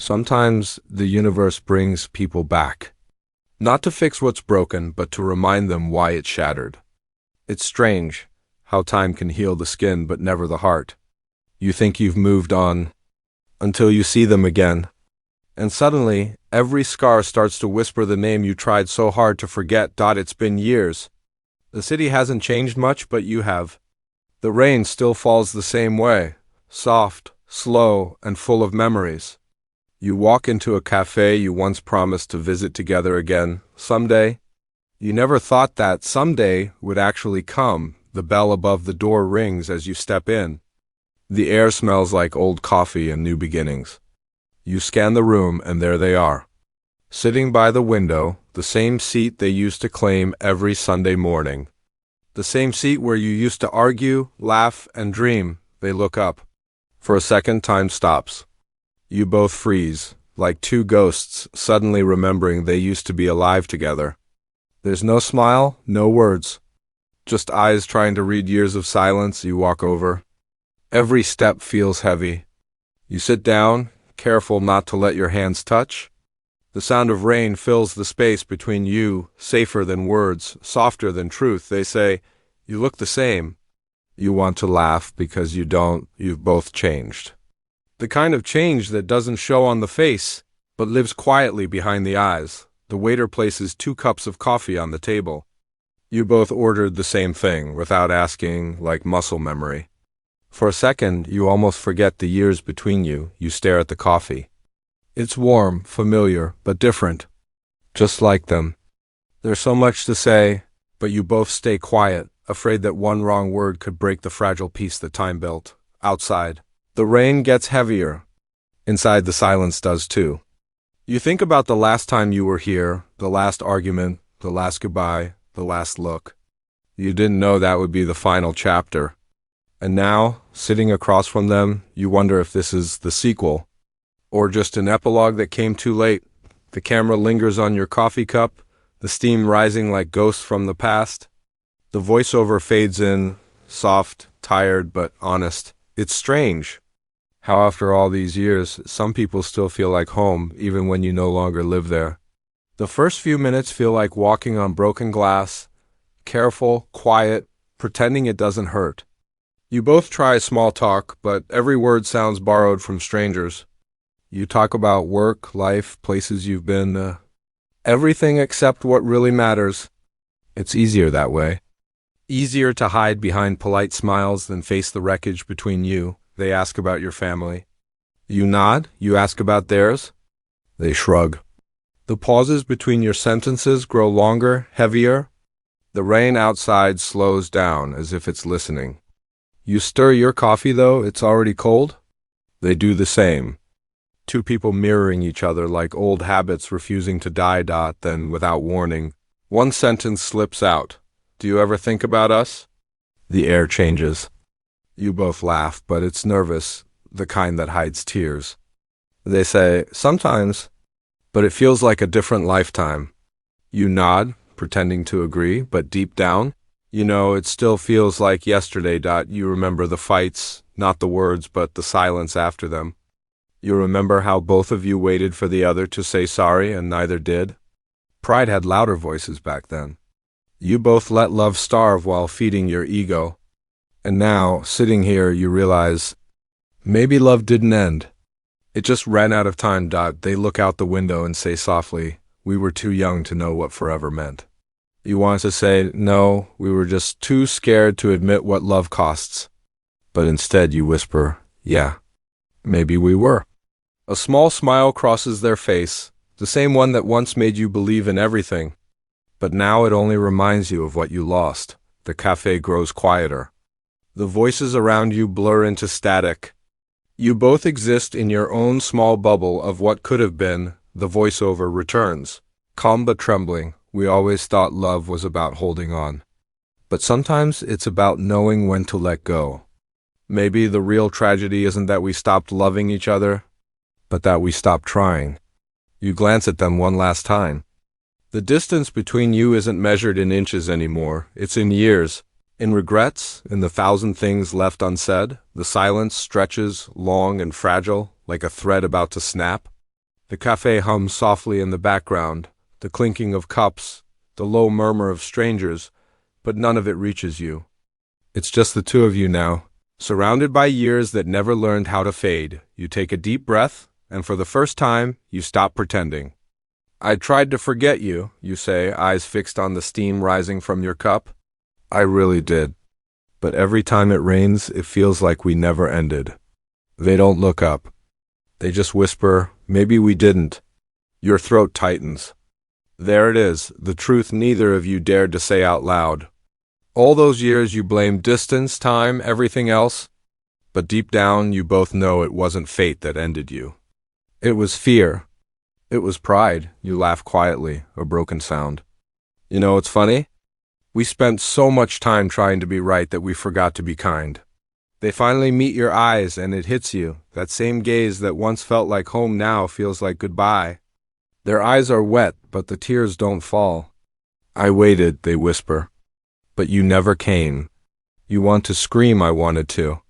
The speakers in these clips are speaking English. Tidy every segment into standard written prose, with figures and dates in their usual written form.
Sometimes the universe brings people back, not to fix what's broken, but to remind them why it shattered. It's strange how time can heal the skin but never the heart. You think you've moved on until you see them again, and suddenly every scar starts to whisper the name you tried so hard to forget. It's been years. The city hasn't changed much, but you have. The rain still falls the same way, soft, slow, and full of memories. You walk into a cafe you once promised to visit together again, someday. You never thought that someday would actually come. The bell above the door rings as you step in. The air smells like old coffee and new beginnings. You scan the room, and there they are. Sitting by the window, the same seat they used to claim every Sunday morning. The same seat where you used to argue, laugh, and dream. They look up. For a second, time stops. You both freeze, like two ghosts suddenly remembering they used to be alive together. There's no smile, no words. Just eyes trying to read years of silence. You walk over. Every step feels heavy. You sit down, careful not to let your hands touch. The sound of rain fills the space between you, safer than words, softer than truth. They say, "You look the same." You want to laugh because you don't. You've both changed. The kind of change that doesn't show on the face, but lives quietly behind the eyes. The waiter places 2 cups of coffee on the table. You both ordered the same thing, without asking, like muscle memory. For a second, you almost forget the years between you. You stare at the coffee. It's warm, familiar, but different. Just like them. There's so much to say, but you both stay quiet, afraid that one wrong word could break the fragile peace that time built. Outside, the rain gets heavier. Inside, the silence does too. You think about the last time you were here, the last argument, the last goodbye, the last look. You didn't know that would be the final chapter. And now, sitting across from them, you wonder if this is the sequel, or just an epilogue that came too late. The camera lingers on your coffee cup, the steam rising like ghosts from the past. The voiceover fades in, soft, tired, but honest. It's strange how after all these years, some people still feel like home, even when you no longer live there. The first few minutes feel like walking on broken glass, careful, quiet, pretending it doesn't hurt. You both try small talk, but every word sounds borrowed from strangers. You talk about work, life, places you've been, everything except what really matters. It's easier that way. Easier to hide behind polite smiles than face the wreckage between you. They ask about your family. You nod. You ask about theirs. They shrug. The pauses between your sentences grow longer, heavier. The rain outside slows down as if it's listening. You stir your coffee, though it's already cold. They do the same. 2 people mirroring each other like old habits refusing to die. Then, without warning, one sentence slips out. "Do you ever think about us?" The air changes. You both laugh, but it's nervous, the kind that hides tears. They say, "Sometimes, but it feels like a different lifetime." You nod, pretending to agree, but deep down, you know it still feels like yesterday. You remember the fights, not the words, but the silence after them. You remember how both of you waited for the other to say sorry and neither did. Pride had louder voices back then. You both let love starve while feeding your ego. And now, sitting here, you realize, maybe love didn't end. It just ran out of time. They look out the window and say softly, "We were too young to know what forever meant." You want to say, "No, we were just too scared to admit what love costs." But instead you whisper, "Yeah, maybe we were." A small smile crosses their face, the same one that once made you believe in everything. But now it only reminds you of what you lost. The cafe grows quieter. The voices around you blur into static. You both exist in your own small bubble of what could have been. The voiceover returns, calm but trembling. "We always thought love was about holding on. But sometimes it's about knowing when to let go. Maybe the real tragedy isn't that we stopped loving each other, but that we stopped trying." You glance at them one last time. The distance between you isn't measured in inches anymore. It's in years. In regrets, in the 1,000 things left unsaid, the silence stretches long and fragile, like a thread about to snap. The cafe hums softly in the background, the clinking of cups, the low murmur of strangers, but none of it reaches you. It's just the two of you now, surrounded by years that never learned how to fade. You take a deep breath, and for the first time, you stop pretending. I tried to forget you, you say, eyes fixed on the steam rising from your cup. I really did. But every time it rains, it feels like we never ended. They don't look up. They just whisper, maybe we didn't. Your throat tightens. There it is, the truth neither of you dared to say out loud. All those years you blamed distance, time, everything else. But deep down, you both know it wasn't fate that ended you. It was fear. It was pride. You laugh quietly, a broken sound. You know what's funny? We spent so much time trying to be right that we forgot to be kind. They finally meet your eyes and it hits you. That same gaze that once felt like home now feels like goodbye. Their eyes are wet, but the tears don't fall. I waited, they whisper. But you never came. You want to scream, I wanted to.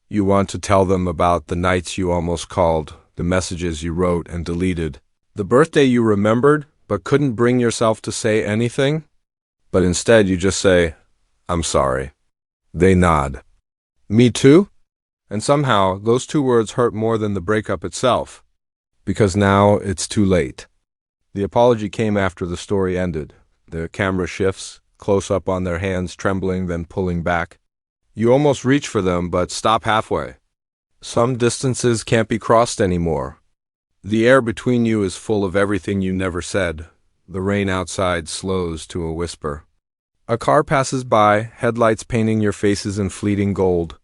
You want to tell them about the nights you almost called, the messages you wrote and deleted, the birthday you remembered but couldn't bring yourself to say anything. But instead you just say, I'm sorry. They nod. Me too? And somehow those two words hurt more than the breakup itself. Because now it's too late. The apology came after the story ended. The camera shifts, close up on their hands trembling, then pulling back. You almost reach for them, but stop halfway. Some distances can't be crossed anymore. The air between you is full of everything you never said. The rain outside slows to a whisper. A car passes by, headlights painting your faces in fleeting gold.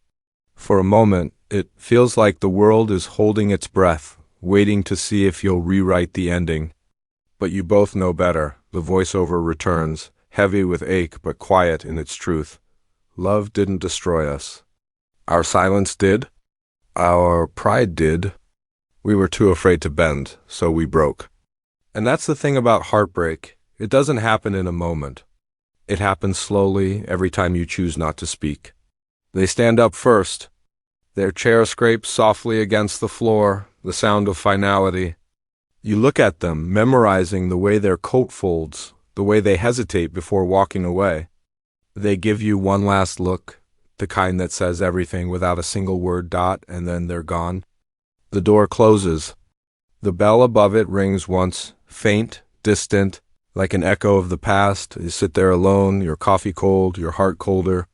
For a moment, it feels like the world is holding its breath, waiting to see if you'll rewrite the ending. But you both know better. The voiceover returns, heavy with ache but quiet in its truth. Love didn't destroy us. Our silence did. Our pride did. We were too afraid to bend, so we broke. And that's the thing about heartbreak. It doesn't happen in a moment. It happens slowly every time you choose not to speak. They stand up first. Their chair scrapes softly against the floor, the sound of finality. You look at them, memorizing the way their coat folds, the way they hesitate before walking away. They give you one last look, the kind that says everything without a single word, and then they're gone. The door closes. The bell above it rings once, faint, distant, like an echo of the past. You sit there alone, your coffee cold, your heart colder.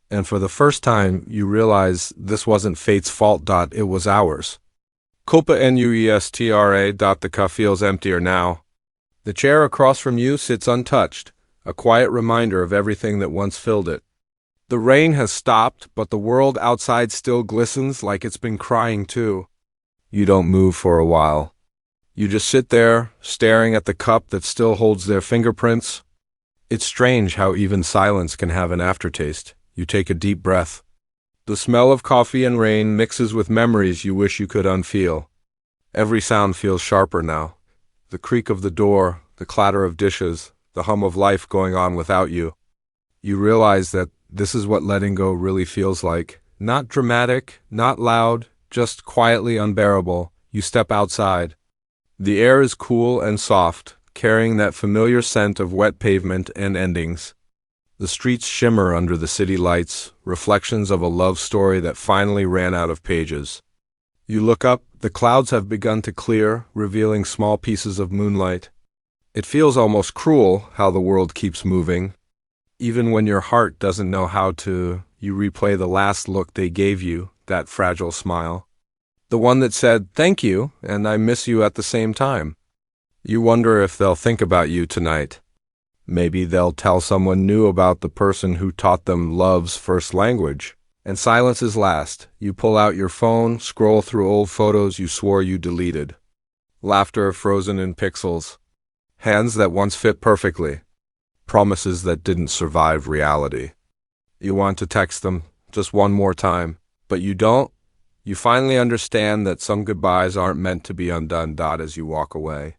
And for the first time, you realize this wasn't fate's fault. It was ours. Culpa Nuestra. The cup feels emptier now. The chair across from you sits untouched, a quiet reminder of everything that once filled it. The rain has stopped, but the world outside still glistens like it's been crying too. You don't move for a while. You just sit there, staring at the cup that still holds their fingerprints. It's strange how even silence can have an aftertaste. You take a deep breath. The smell of coffee and rain mixes with memories you wish you could unfeel. Every sound feels sharper now. The creak of the door, the clatter of dishes, the hum of life going on without you. You realize that this is what letting go really feels like. Not dramatic, not loud, just quietly unbearable. You step outside. The air is cool and soft, carrying that familiar scent of wet pavement and endings. The streets shimmer under the city lights, reflections of a love story that finally ran out of pages. You look up, the clouds have begun to clear, revealing small pieces of moonlight. It feels almost cruel how the world keeps moving. Even when your heart doesn't know how to, you replay the last look they gave you, that fragile smile. The one that said, thank you, and I miss you at the same time. You wonder if they'll think about you tonight. Maybe they'll tell someone new about the person who taught them love's first language. And silence is last. You pull out your phone, scroll through old photos you swore you deleted. Laughter frozen in pixels. Hands that once fit perfectly. Promises that didn't survive reality. You want to text them just one more time, but you don't. You finally understand that some goodbyes aren't meant to be undone. As you walk away.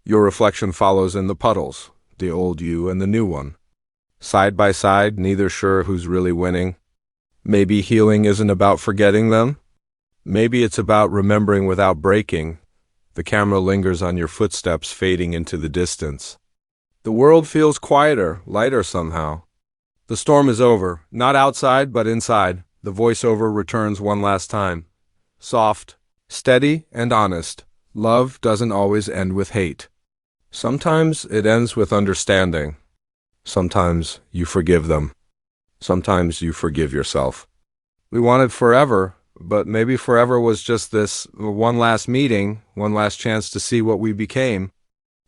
Your reflection follows in the puddles, the old you and the new one. Side by side, neither sure who's really winning. Maybe healing isn't about forgetting them. Maybe it's about remembering without breaking. The camera lingers on your footsteps fading into the distance. The world feels quieter, lighter somehow. The storm is over, not outside but inside. The voiceover returns one last time. Soft, steady, and honest. Love doesn't always end with hate. Sometimes it ends with understanding. Sometimes you forgive them. Sometimes you forgive yourself. We wanted forever, but maybe forever was just this one last meeting, one last chance to see what we became.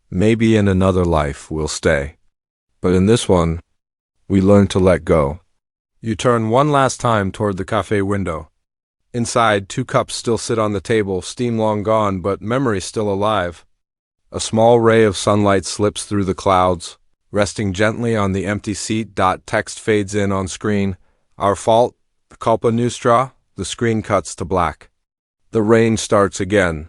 Maybe in another life we'll stay. But in this one, we learn to let go. You turn one last time toward the cafe window. Inside, 2 cups still sit on the table, steam long gone, but memory still alive. A small ray of sunlight slips through the clouds, resting gently on the empty seat. Text fades in on screen. Our fault, Culpa Nuestra. The screen cuts to black. The rain starts again,